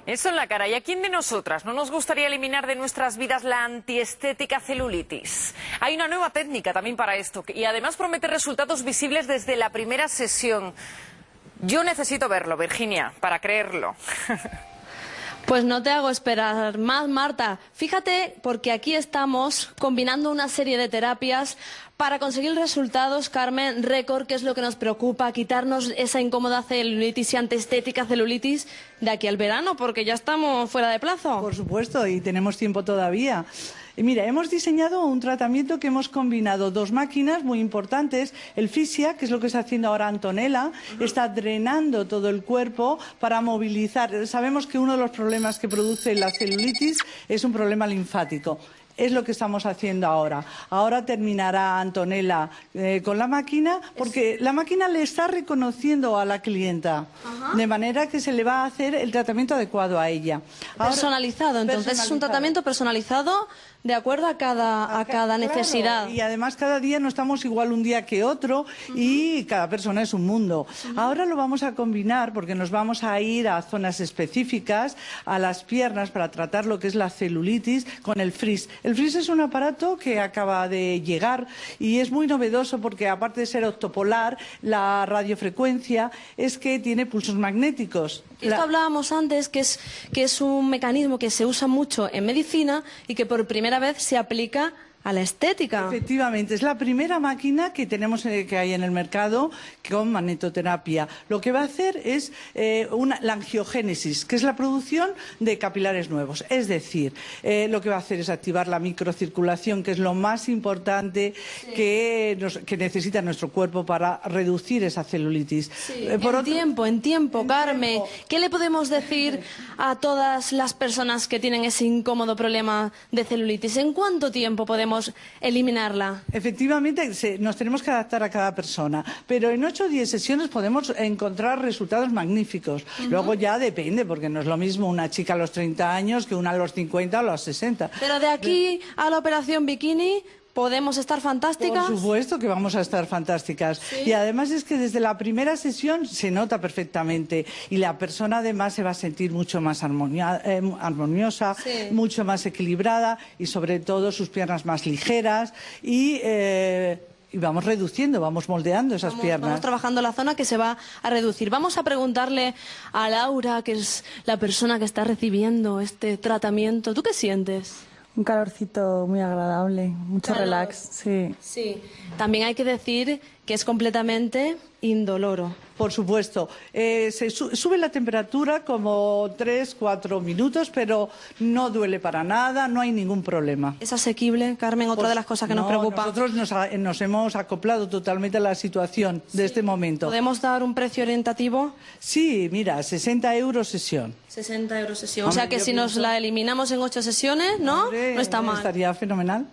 Eso en la cara. ¿Y a quién de nosotras no nos gustaría eliminar de nuestras vidas la antiestética celulitis? Hay una nueva técnica también para esto y además promete resultados visibles desde la primera sesión. Yo necesito verlo, Virginia, para creerlo. Pues no te hago esperar más, Marta. Fíjate, porque aquí estamos combinando una serie de terapias para conseguir resultados, Carmen, récord, que es lo que nos preocupa, quitarnos esa incómoda celulitis y antiestética celulitis de aquí al verano, porque ya estamos fuera de plazo. Por supuesto, y tenemos tiempo todavía. Y mira, hemos diseñado un tratamiento que hemos combinado dos máquinas muy importantes. El Fisia, que es lo que está haciendo ahora Antonella, está drenando todo el cuerpo para movilizar. Sabemos que uno de los problemas que produce la celulitis es un problema linfático. Es lo que estamos haciendo ahora. Ahora terminará Antonella con la máquina, porque la máquina le está reconociendo a la clienta, de manera que se le va a hacer el tratamiento adecuado a ella. Ahora, personalizado, entonces es un tratamiento personalizado de acuerdo a cada necesidad. Claro, y además cada día no estamos igual un día que otro y cada persona es un mundo. Ahora lo vamos a combinar porque nos vamos a ir a zonas específicas, a las piernas, para tratar lo que es la celulitis con el Frizz. El Frizz es un aparato que acaba de llegar y es muy novedoso porque, aparte de ser octopolar, la radiofrecuencia es que tiene pulsos magnéticos. Esto hablábamos antes, que es un mecanismo que se usa mucho en medicina y que por primera vez se aplica a la estética. Efectivamente, es la primera máquina que tenemos que hay en el mercado con magnetoterapia. Lo que va a hacer es la angiogénesis, que es la producción de capilares nuevos. Es decir, lo que va a hacer es activar la microcirculación, que es lo más importante que necesita nuestro cuerpo para reducir esa celulitis. Sí. En tiempo, Carmen. ¿Qué le podemos decir a todas las personas que tienen ese incómodo problema de celulitis? ¿En cuánto tiempo podemos eliminarla? Efectivamente, nos tenemos que adaptar a cada persona, pero en 8 o 10 sesiones podemos encontrar resultados magníficos. Luego ya depende, porque no es lo mismo una chica a los 30 años que una a los 50 o a los 60. Pero de aquí a la operación bikini ¿podemos estar fantásticas? Por supuesto que vamos a estar fantásticas. ¿Sí? Y además es que desde la primera sesión se nota perfectamente y la persona además se va a sentir mucho más armoniosa, mucho más equilibrada y sobre todo sus piernas más ligeras y vamos reduciendo, vamos moldeando esas piernas. Vamos trabajando la zona que se va a reducir. Vamos a preguntarle a Laura, que es la persona que está recibiendo este tratamiento. ¿Tú qué sientes? Un calorcito muy agradable, mucho relax, sí. Sí, también hay que decir que es completamente indoloro. Por supuesto. Sube la temperatura como 3-4 minutos, pero no duele para nada, no hay ningún problema. ¿Es asequible, Carmen? Otra de las cosas que nos preocupa. Nosotros nos hemos acoplado totalmente a la situación de este momento. ¿Podemos dar un precio orientativo? Sí, mira, 60 euros sesión. 60 euros sesión. O sea que si nos la eliminamos en 8 sesiones, ¿no? No está mal. Estaría fenomenal.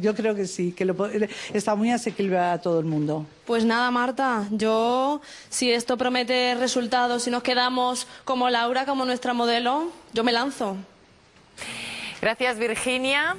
Yo creo que sí, que está muy asequible a todo el mundo. Pues nada, Marta, si esto promete resultados, si nos quedamos como Laura, como nuestra modelo, yo me lanzo. Gracias, Virginia.